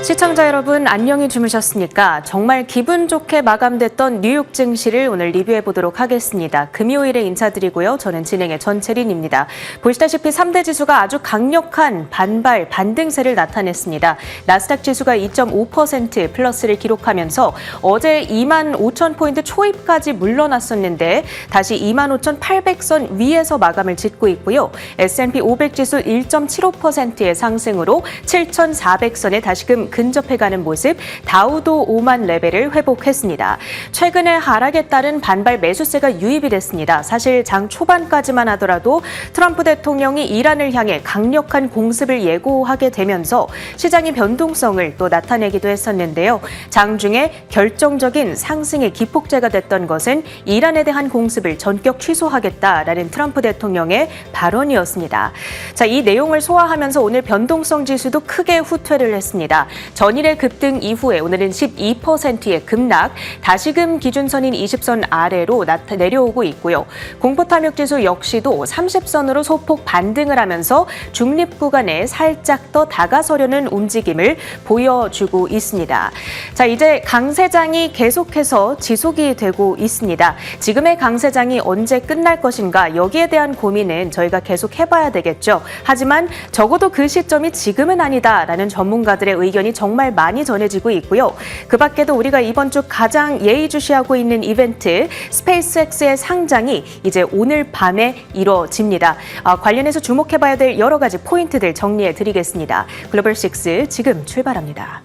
시청자 여러분 안녕히 주무셨습니까? 정말 기분 좋게 마감됐던 뉴욕 증시를 오늘 리뷰해 보도록 하겠습니다. 금요일에 인사드리고요. 저는 진행의 전채린입니다. 보시다시피 3대 지수가 아주 강력한 반등세를 나타냈습니다. 나스닥 지수가 2.5% 플러스를 기록하면서 어제 25,000포인트 초입까지 물러났었는데 다시 25,800선 위에서 마감을 짓고 있고요. S&P 500 지수 1.75%의 상승으로 7,400선에 다시금 근접해가는 모습, 다우도 5만 레벨을 회복했습니다. 최근에 하락에 따른 반발 매수세가 유입이 됐습니다. 사실 장 초반까지만 하더라도 트럼프 대통령이 이란을 향해 강력한 공습을 예고하게 되면서 시장의 변동성을 또 나타내기도 했었는데요. 장중에 결정적인 상승의 기폭제가 됐던 것은 이란에 대한 공습을 전격 취소하겠다라는 트럼프 대통령의 발언이었습니다. 자, 이 내용을 소화하면서 오늘 변동성 지수도 크게 후퇴를 했습니다. 전일의 급등 이후에 오늘은 12%의 급락, 다시금 기준선인 20선 아래로 내려오고 있고요. 공포탐욕지수 역시도 30선으로 소폭 반등을 하면서 중립 구간에 살짝 더 다가서려는 움직임을 보여주고 있습니다. 자, 이제 강세장이 계속해서 지속이 되고 있습니다. 지금의 강세장이 언제 끝날 것인가, 여기에 대한 고민은 저희가 계속 해봐야 되겠죠. 하지만 적어도 그 시점이 지금은 아니다라는 전문가들의 의견이 정말 많이 전해지고 있고요. 그 밖에도 우리가 이번 주 가장 예의주시하고 있는 이벤트 스페이스X의 상장이 이제 오늘 밤에 이뤄집니다. 관련해서 주목해봐야 될 여러 가지 포인트들 정리해드리겠습니다. 글로벌 6 지금 출발합니다.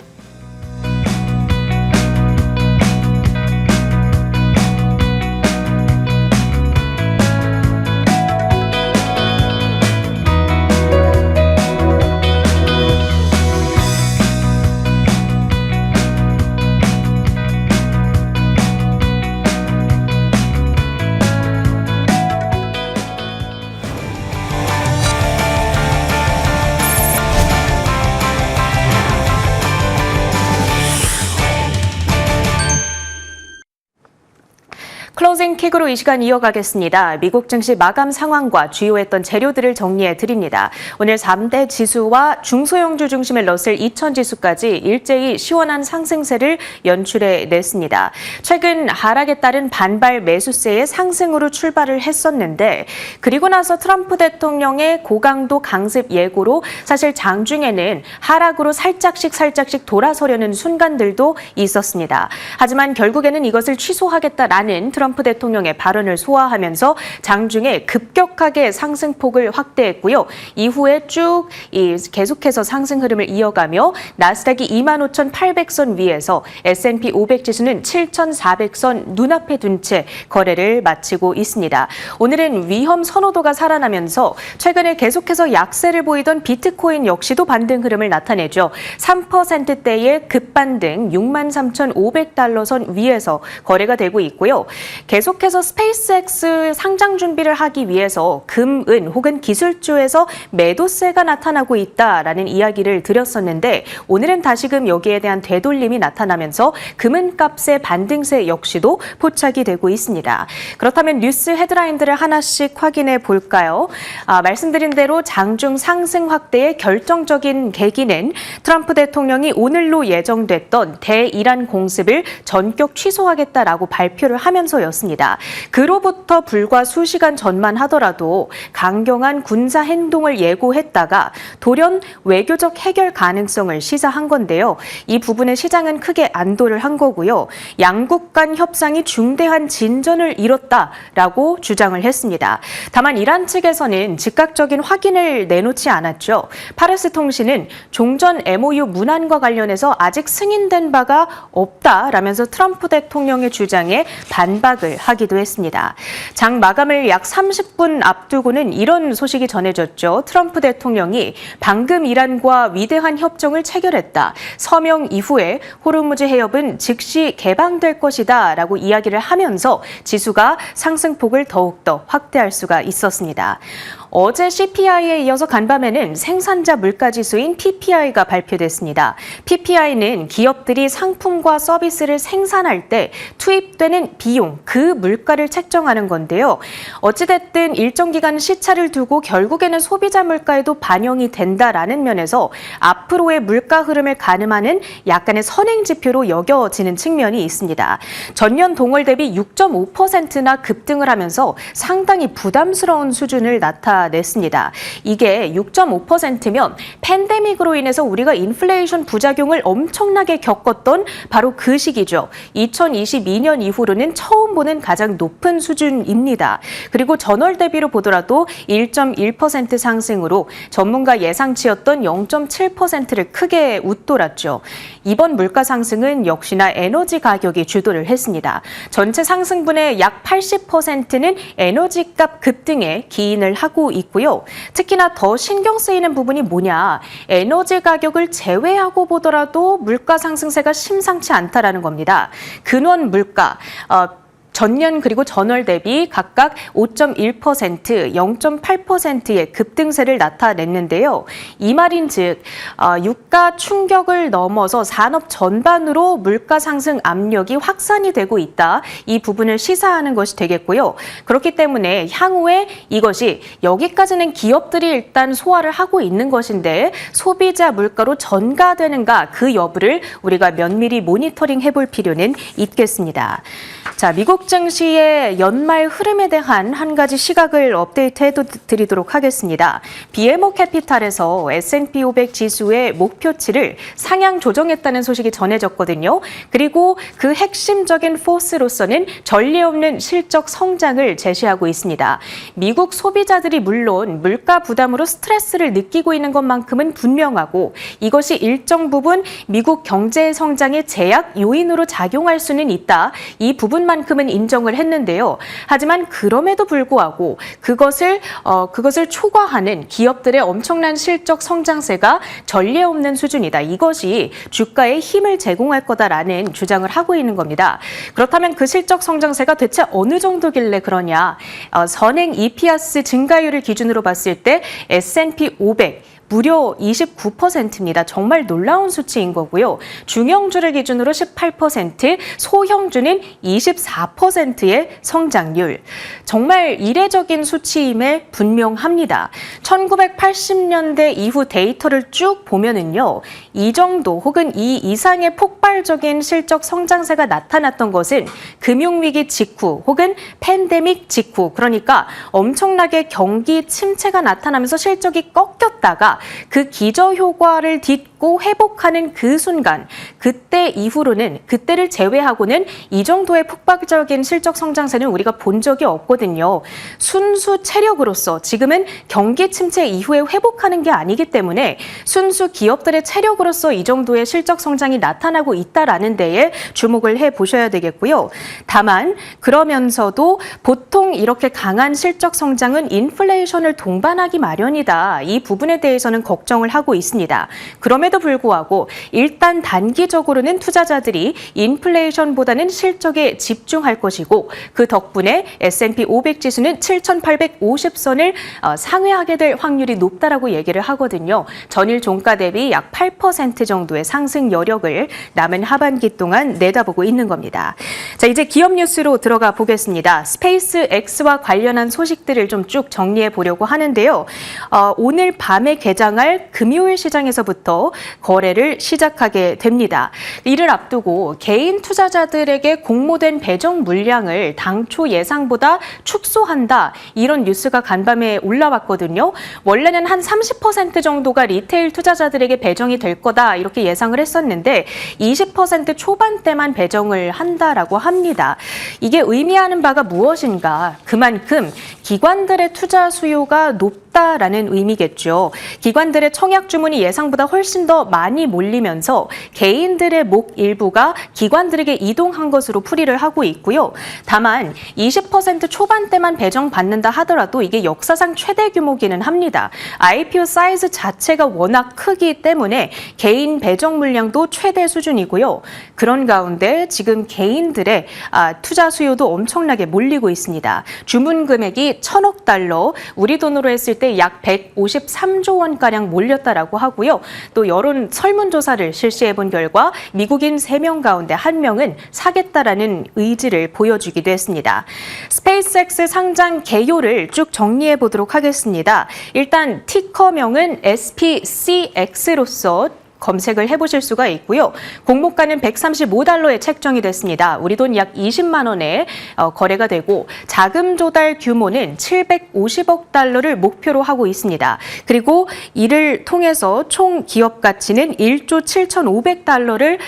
클로징 킥으로 이 시간 이어가겠습니다. 미국 증시 마감 상황과 주요했던 재료들을 정리해드립니다. 오늘 3대 지수와 중소형주 중심의 러셀 2000 지수까지 일제히 시원한 상승세를 연출해냈습니다. 최근 하락에 따른 반발 매수세의 상승으로 출발을 했었는데, 그리고 나서 트럼프 대통령의 고강도 강습 예고로 사실 장중에는 하락으로 살짝씩 돌아서려는 순간들도 있었습니다. 하지만 결국에는 이것을 취소하겠다라는 트럼프 대통령의 발언을 소화하면서 장중에 급격하게 상승폭을 확대했고요. 이후에 쭉 계속해서 상승 흐름을 이어가며 나스닥이 25,800선 위에서 S&P 500 지수는 7,400선 눈앞에 둔 채 거래를 마치고 있습니다. 오늘은 위험 선호도가 살아나면서 최근에 계속해서 약세를 보이던 비트코인 역시도 반등 흐름을 나타내죠. 3%대의 급반등 63,500달러 선 위에서 거래가 되고 있고요. 계속해서 스페이스X 상장 준비를 하기 위해서 금, 은 혹은 기술주에서 매도세가 나타나고 있다라는 이야기를 드렸었는데, 오늘은 다시금 여기에 대한 되돌림이 나타나면서 금은값의 반등세 역시도 포착이 되고 있습니다. 그렇다면 뉴스 헤드라인들을 하나씩 확인해 볼까요? 말씀드린 대로 장중 상승 확대의 결정적인 계기는 트럼프 대통령이 오늘로 예정됐던 대이란 공습을 전격 취소하겠다라고 발표를 하면서였습니다. 그로부터 불과 수시간 전만 하더라도 강경한 군사 행동을 예고했다가 돌연 외교적 해결 가능성을 시사한 건데요. 이 부분에 시장은 크게 안도를 한 거고요. 양국 간 협상이 중대한 진전을 이뤘다라고 주장을 했습니다. 다만 이란 측에서는 즉각적인 확인을 내놓지 않았죠. 파르스 통신은 종전 MOU 문안과 관련해서 아직 승인된 바가 없다라면서 트럼프 대통령의 주장에 반박을 하기도 했습니다. 장 마감을 약 30분 앞두고는 이런 소식이 전해졌죠. 트럼프 대통령이 방금 이란과 위대한 협정을 체결했다. 서명 이후에 호르무즈 해협은 즉시 개방될 것이다 라고 이야기를 하면서 지수가 상승폭을 더욱더 확대할 수가 있었습니다. 어제 CPI에 이어서 간밤에는 생산자 물가지수인 PPI가 발표됐습니다. PPI는 기업들이 상품과 서비스를 생산할 때 투입되는 비용, 그 물가를 책정하는 건데요. 어찌됐든 일정 기간 시차를 두고 결국에는 소비자 물가에도 반영이 된다라는 면에서 앞으로의 물가 흐름을 가늠하는 약간의 선행지표로 여겨지는 측면이 있습니다. 전년 동월 대비 6.5%나 급등을 하면서 상당히 부담스러운 수준을 나타냈습니다. 이게 6.5%면 팬데믹으로 인해서 우리가 인플레이션 부작용을 엄청나게 겪었던 바로 그 시기죠. 2022년 이후로는 처음 보는 가장 높은 수준입니다. 그리고 전월 대비로 보더라도 1.1% 상승으로 전문가 예상치였던 0.7%를 크게 웃돌았죠. 이번 물가 상승은 역시나 에너지 가격이 주도를 했습니다. 전체 상승분의 약 80%는 에너지값 급등에 기인을 하고 있고요. 특히나 더 신경 쓰이는 부분이 뭐냐? 에너지 가격을 제외하고 보더라도 물가 상승세가 심상치 않다라는 겁니다. 근원 물가, 전년 그리고 전월 대비 각각 5.1%, 0.8%의 급등세를 나타냈는데요. 이 말인즉 유가 충격을 넘어서 산업 전반으로 물가 상승 압력이 확산이 되고 있다. 이 부분을 시사하는 것이 되겠고요. 그렇기 때문에 향후에 이것이 여기까지는 기업들이 일단 소화를 하고 있는 것인데 소비자 물가로 전가되는가 그 여부를 우리가 면밀히 모니터링 해볼 필요는 있겠습니다. 자, 미국 증시의 연말 흐름에 대한 한 가지 시각을 업데이트해 드리도록 하겠습니다. BMO 캐피탈에서 S&P 500 지수의 목표치를 상향 조정했다는 소식이 전해졌거든요. 그리고 그 핵심적인 포스로서는 전례 없는 실적 성장을 제시하고 있습니다. 미국 소비자들이 물론 물가 부담으로 스트레스를 느끼고 있는 것만큼은 분명하고 이것이 일정 부분 미국 경제 성장의 제약 요인으로 작용할 수는 있다. 이 부분만큼은 인정을 했는데요. 하지만 그럼에도 불구하고 그것을 초과하는 기업들의 엄청난 실적 성장세가 전례 없는 수준이다. 이것이 주가에 힘을 제공할 거다라는 주장을 하고 있는 겁니다. 그렇다면 그 실적 성장세가 대체 어느 정도길래 그러냐? 선행 EPS 증가율을 기준으로 봤을 때 S&P 500 무려 29%입니다. 정말 놀라운 수치인 거고요. 중형주를 기준으로 18%, 소형주는 24%의 성장률. 정말 이례적인 수치임에 분명합니다. 1980년대 이후 데이터를 쭉 보면은요. 이 정도 혹은 이 이상의 폭발적인 실적 성장세가 나타났던 것은 금융위기 직후 혹은 팬데믹 직후, 그러니까 엄청나게 경기 침체가 나타나면서 실적이 꺾였다가 그 기저효과를 딛고 회복하는 그 순간, 그때 이후로는, 그때를 제외하고는 이 정도의 폭발적인 실적 성장세는 우리가 본 적이 없거든요. 순수 체력으로서 지금은 경기 침체 이후에 회복하는 게 아니기 때문에 순수 기업들의 체력으로서 이 정도의 실적 성장이 나타나고 있다라는 데에 주목을 해보셔야 되겠고요. 다만 그러면서도 보통 이렇게 강한 실적 성장은 인플레이션을 동반하기 마련이다. 이 부분에 대해서는 걱정을 하고 있습니다. 그럼에도 불구하고 일단 단기적으로는 투자자들이 인플레이션보다는 실적에 집중할 것이고 그 덕분에 S&P 500 지수는 7,850선을 상회하게 될 확률이 높다라고 얘기를 하거든요. 전일 종가 대비 약 8% 정도의 상승 여력을 남은 하반기 동안 내다보고 있는 겁니다. 자, 이제 기업 뉴스로 들어가 보겠습니다. 스페이스 X와 관련한 소식들을 좀 쭉 정리해 보려고 하는데요. 오늘 밤에 개장할 금요일 시장에서부터 거래를 시작하게 됩니다. 이를 앞두고 개인 투자자들에게 공모된 배정 물량을 당초 예상보다 축소한다. 이런 뉴스가 간밤에 올라왔거든요. 원래는 한 30% 정도가 리테일 투자자들에게 배정이 될 거다. 이렇게 예상을 했었는데 20% 초반대만 배정을 한다라고 합니다. 이게 의미하는 바가 무엇인가? 그만큼 기관들의 투자 수요가 높다라는 의미겠죠. 기관들의 청약 주문이 예상보다 훨씬 더 많이 몰리면서 개인들의 목 일부가 기관들에게 이동한 것으로 풀이를 하고 있고요. 다만 20% 초반대만 배정받는다 하더라도 이게 역사상 최대 규모기는 합니다. IPO 사이즈 자체가 워낙 크기 때문에 개인 배정 물량도 최대 수준이고요. 그런 가운데 지금 개인들의 투자 수요도 엄청나게 몰리고 있습니다. 주문 금액이 1,000억 달러, 우리 돈으로 했을 때 때 약 153조 원가량 몰렸다라고 하고요. 또 여론 설문조사를 실시해본 결과 미국인 3명 가운데 1명은 사겠다라는 의지를 보여주기도 했습니다. 스페이스X 상장 개요를 쭉 정리해 보도록 하겠습니다. 일단 티커명은 SPCX로서 검색을 해보실 수가 있고요. 공모가는 $135에 책정이 됐습니다. 우리 돈 약 20만 원에 거래가 되고 자금 조달 규모는 $750억 목표로 하고 있습니다. 그리고 이를 통해서 총 기업 가치는 1조 7,500달러를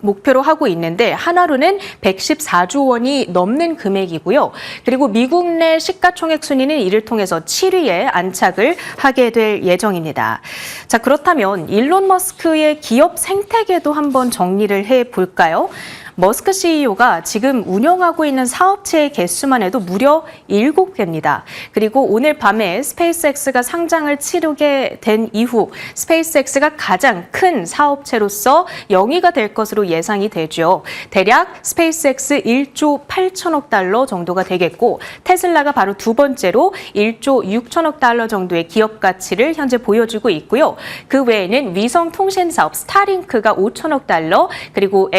목표로 하고 있는데 한화로는 114조 원이 넘는 금액이고요. 그리고 미국 내 시가총액 순위는 이를 통해서 7위에 안착을 하게 될 예정입니다. 자, 그렇다면 일론 머스크의 기업 생태계도 한번 정리를 해볼까요? 머스크 CEO가 지금 운영하고 있는 사업체의 개수만 해도 무려 7개입니다. 그리고 오늘 밤에 스페이스X가 상장을 치르게 된 이후 스페이스X가 가장 큰 사업체로서 영위가 될 것으로 예상이 되죠. 대략 스페이스X 1조 8천억 달러 정도가 되겠고 테슬라가 바로 두 번째로 1조 6천억 달러 정도의 기업 가치를 현재 보여주고 있고요. 그 외에는 위성 통신 사업 스타링크가 5천억 달러 그리고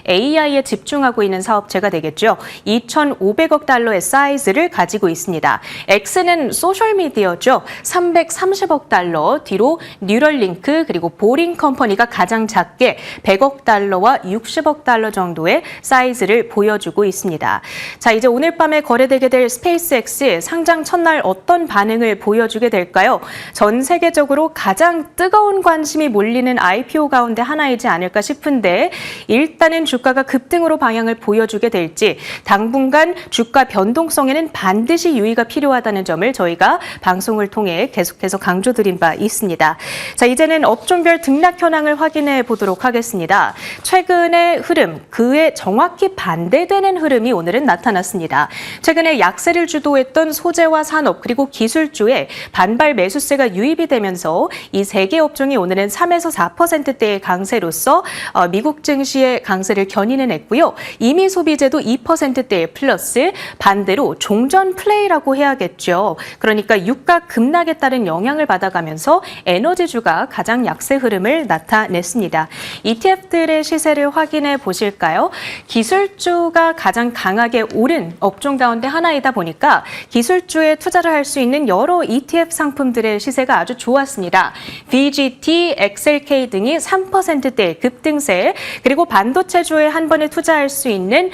AI에 집중하고 있는 사업체가 되겠죠. 2,500억 달러의 사이즈를 가지고 있습니다. X는 소셜미디어죠. 330억 달러, 뒤로 뉴럴링크 그리고 보링 컴퍼니가 가장 작게 100억 달러와 60억 달러 정도의 사이즈를 보여주고 있습니다. 자, 이제 오늘 밤에 거래되게 될 스페이스X 상장 첫날 어떤 반응을 보여주게 될까요? 전 세계적으로 가장 뜨거운 관심이 몰리는 IPO 가운데 하나이지 않을까 싶은데 일단은 주가가 급등으로 방향을 보여주게 될지 당분간 주가 변동성에는 반드시 유의가 필요하다는 점을 저희가 방송을 통해 계속해서 강조드린 바 있습니다. 자, 이제는 업종별 등락 현황을 확인해 보도록 하겠습니다. 최근의 흐름, 그에 정확히 반대되는 흐름이 오늘은 나타났습니다. 최근에 약세를 주도했던 소재와 산업 그리고 기술주에 반발 매수세가 유입이 되면서 이 세 개 업종이 오늘은 3에서 4%대의 강세로서 미국 증시의 강세를 견인해 냈고요. 이미 소비재도 2%대의 플러스, 반대로 종전 플레이라고 해야겠죠. 그러니까 유가 급락에 따른 영향을 받아가면서 에너지주가 가장 약세 흐름을 나타냈습니다. ETF들의 시세를 확인해 보실까요? 기술주가 가장 강하게 오른 업종 가운데 하나이다 보니까 기술주에 투자를 할 수 있는 여러 ETF 상품들의 시세가 아주 좋았습니다. VGT, XLK 등이 3%대 급등세, 그리고 반도체주에 한 번에 투자할 수 있는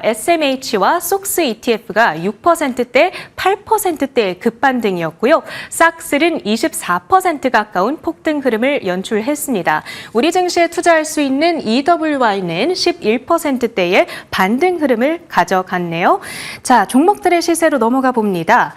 SMH와 속스 ETF가 6%대 8%대의 급반등이었고요. 싹스는 24% 가까운 폭등 흐름을 연출했습니다. 우리 증시에 투자할 수 있는 EWY는 11%대의 반등 흐름을 가져갔네요. 자, 종목들의 시세로 넘어가 봅니다.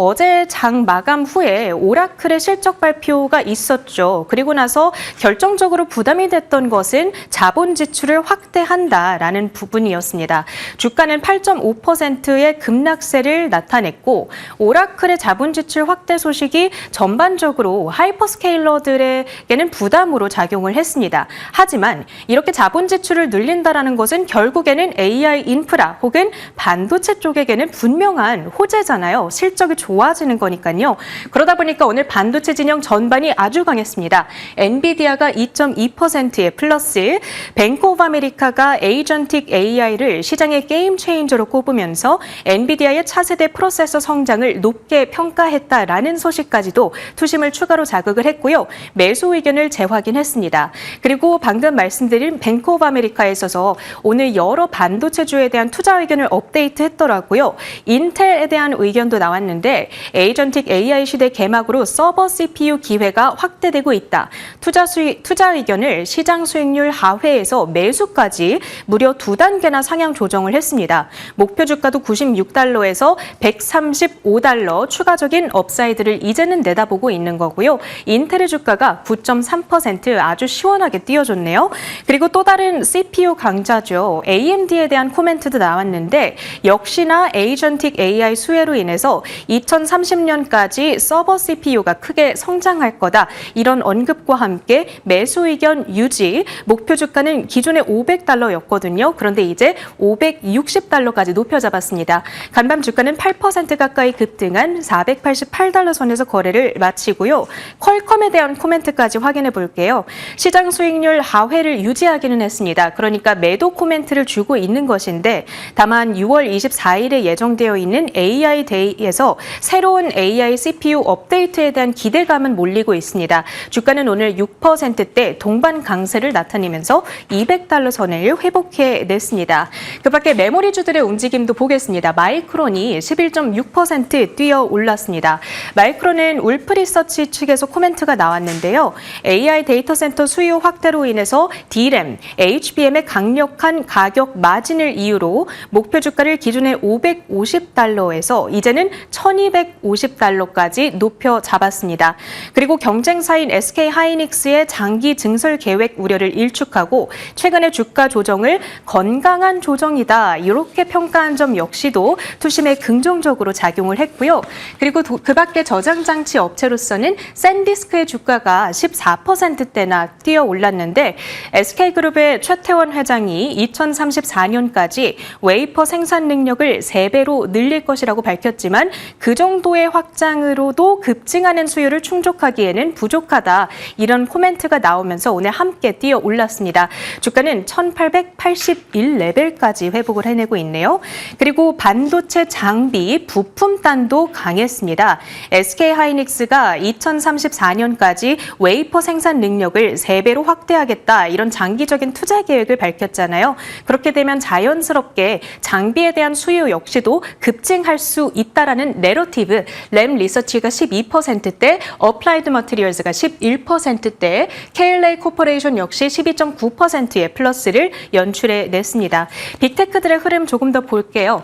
어제 장 마감 후에 오라클의 실적 발표가 있었죠. 그리고 나서 결정적으로 부담이 됐던 것은 자본 지출을 확대한다라는 부분이었습니다. 주가는 8.5%의 급락세를 나타냈고 오라클의 자본 지출 확대 소식이 전반적으로 하이퍼스케일러들에게는 부담으로 작용을 했습니다. 하지만 이렇게 자본 지출을 늘린다라는 것은 결국에는 AI 인프라 혹은 반도체 쪽에게는 분명한 호재잖아요. 실적이 좋아지는 거니까요. 그러다 보니까 오늘 반도체 진영 전반이 아주 강했습니다. 엔비디아가 2.2%의 플러스, 뱅크 오브 아메리카가 에이전틱 AI를 시장의 게임 체인저로 꼽으면서 엔비디아의 차세대 프로세서 성장을 높게 평가했다라는 소식까지도 투심을 추가로 자극을 했고요. 매수 의견을 재확인했습니다. 그리고 방금 말씀드린 뱅크 오브 아메리카에 있어서 오늘 여러 반도체주에 대한 투자 의견을 업데이트했더라고요. 인텔에 대한 의견도 나왔는데 에이전틱 AI 시대 개막으로 서버 CPU 기회가 확대되고 있다. 투자 의견을 시장 수익률 하회에서 매수까지 무려 2단계나 상향 조정을 했습니다. 목표 주가도 96달러에서 135달러 추가적인 업사이드를 이제는 내다보고 있는 거고요. 인텔의 주가가 9.3% 아주 시원하게 띄워줬네요. 그리고 또 다른 CPU 강자죠. AMD에 대한 코멘트도 나왔는데 역시나 에이전틱 AI 수혜로 인해서 2030년까지 서버 CPU가 크게 성장할 거다. 이런 언급과 함께 매수 의견 유지, 목표 주가는 기존에 $500였거든요. 그런데 이제 $560까지 높여 잡았습니다. 간밤 주가는 8% 가까이 급등한 $488 선에서 거래를 마치고요. 퀄컴에 대한 코멘트까지 확인해 볼게요. 시장 수익률 하회를 유지하기는 했습니다. 그러니까 매도 코멘트를 주고 있는 것인데 다만 6월 24일에 예정되어 있는 AI 데이에서 새로운 AI CPU 업데이트에 대한 기대감은 몰리고 있습니다. 주가는 오늘 6%대 동반 강세를 나타내면서 $200 선을 회복해냈습니다. 그 밖에 메모리주들의 움직임도 보겠습니다. 마이크론이 11.6% 뛰어 올랐습니다. 마이크론은 울프 리서치 측에서 코멘트가 나왔는데요. AI 데이터 센터 수요 확대로 인해서 D램, HBM의 강력한 가격 마진을 이유로 목표 주가를 기존의 $550에서 이제는 $1250까지 높여 잡았습니다. 그리고 경쟁사인 SK하이닉스의 장기 증설 계획 우려를 일축하고 최근의 주가 조정을 건강한 조정이다. 이렇게 평가한 점 역시도 투심에 긍정적으로 작용을 했고요. 그리고 그 밖에 저장장치 업체로서는 샌디스크의 주가가 14%대나 뛰어 올랐는데 SK그룹의 최태원 회장이 2034년까지 웨이퍼 생산 능력을 3배로 늘릴 것이라고 밝혔지만 그 정도의 확장으로도 급증하는 수요를 충족하기에는 부족하다. 이런 코멘트가 나오면서 오늘 함께 뛰어 올랐습니다. 주가는 1881레벨까지 회복을 해내고 있네요. 그리고 반도체 장비 부품단도 강했습니다. SK하이닉스가 2034년까지 웨이퍼 생산 능력을 3배로 확대하겠다. 이런 장기적인 투자 계획을 밝혔잖아요. 그렇게 되면 자연스럽게 장비에 대한 수요 역시도 급증할 수 있다라는 내러티브, 램 리서치가 12%대, 어플라이드 머티리얼즈가 11%대, KLA 코퍼레이션 역시 12.9%의 플러스를 연출해냈습니다. 빅테크들의 흐름 조금 더 볼게요.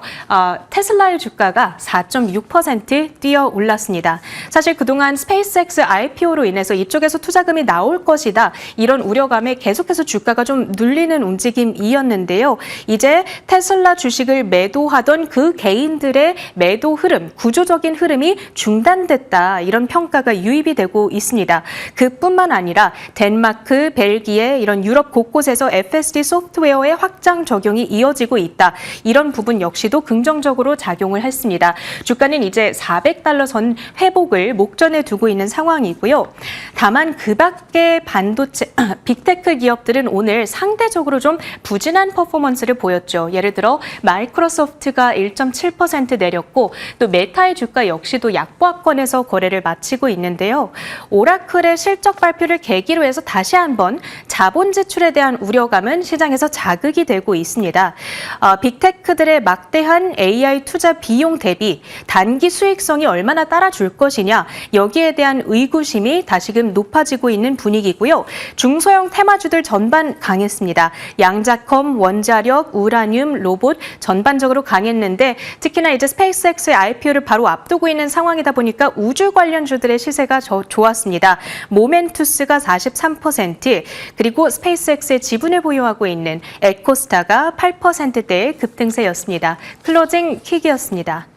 테슬라의 주가가 4.6% 뛰어 올랐습니다. 사실 그동안 스페이스X IPO로 인해서 이쪽에서 투자금이 나올 것이다. 이런 우려감에 계속해서 주가가 좀 눌리는 움직임이었는데요. 이제 테슬라 주식을 매도하던 그 개인들의 매도 흐름, 구조적인 흐름이 중단됐다. 이런 평가가 유입이 되고 있습니다. 그뿐만 아니라 덴마크, 벨기에 이런 유럽 곳곳에서 FSD 소프트웨어의 확장 적용이 이어지고 있다. 이런 부분 역시도 긍정적으로 작용을 했습니다. 주가는 이제 $400 선 회복을 목전에 두고 있는 상황이고요. 다만 그 밖의 반도체, 빅테크 기업들은 오늘 상대적으로 좀 부진한 퍼포먼스를 보였죠. 예를 들어 마이크로소프트가 1.7% 내렸고 또 메타의 주가 역시도 약보합권에서 거래를 마치고 있는데요. 오라클의 실적 발표를 계기로 해서 다시 한번 자본 지출에 대한 우려감은 시장에서 자극이 되고 있습니다. 빅테크들의 막대한 AI 투자 비용 대비 단기 수익성이 얼마나 따라줄 것이냐, 여기에 대한 의구심이 다시금 높아지고 있는 분위기고요. 중소형 테마주들 전반 강했습니다. 양자컴, 원자력, 우라늄, 로봇 전반적으로 강했는데 특히나 이제 스페이스X의 IPO를 바로 앞두고 있는 상황이다 보니까 우주 관련주들의 시세가 좋았습니다. 모멘투스가 43%, 그리고 스페이스X의 지분을 보유하고 있는 에코스타가 8%대의 급등세였습니다. 클로징 킥이었습니다.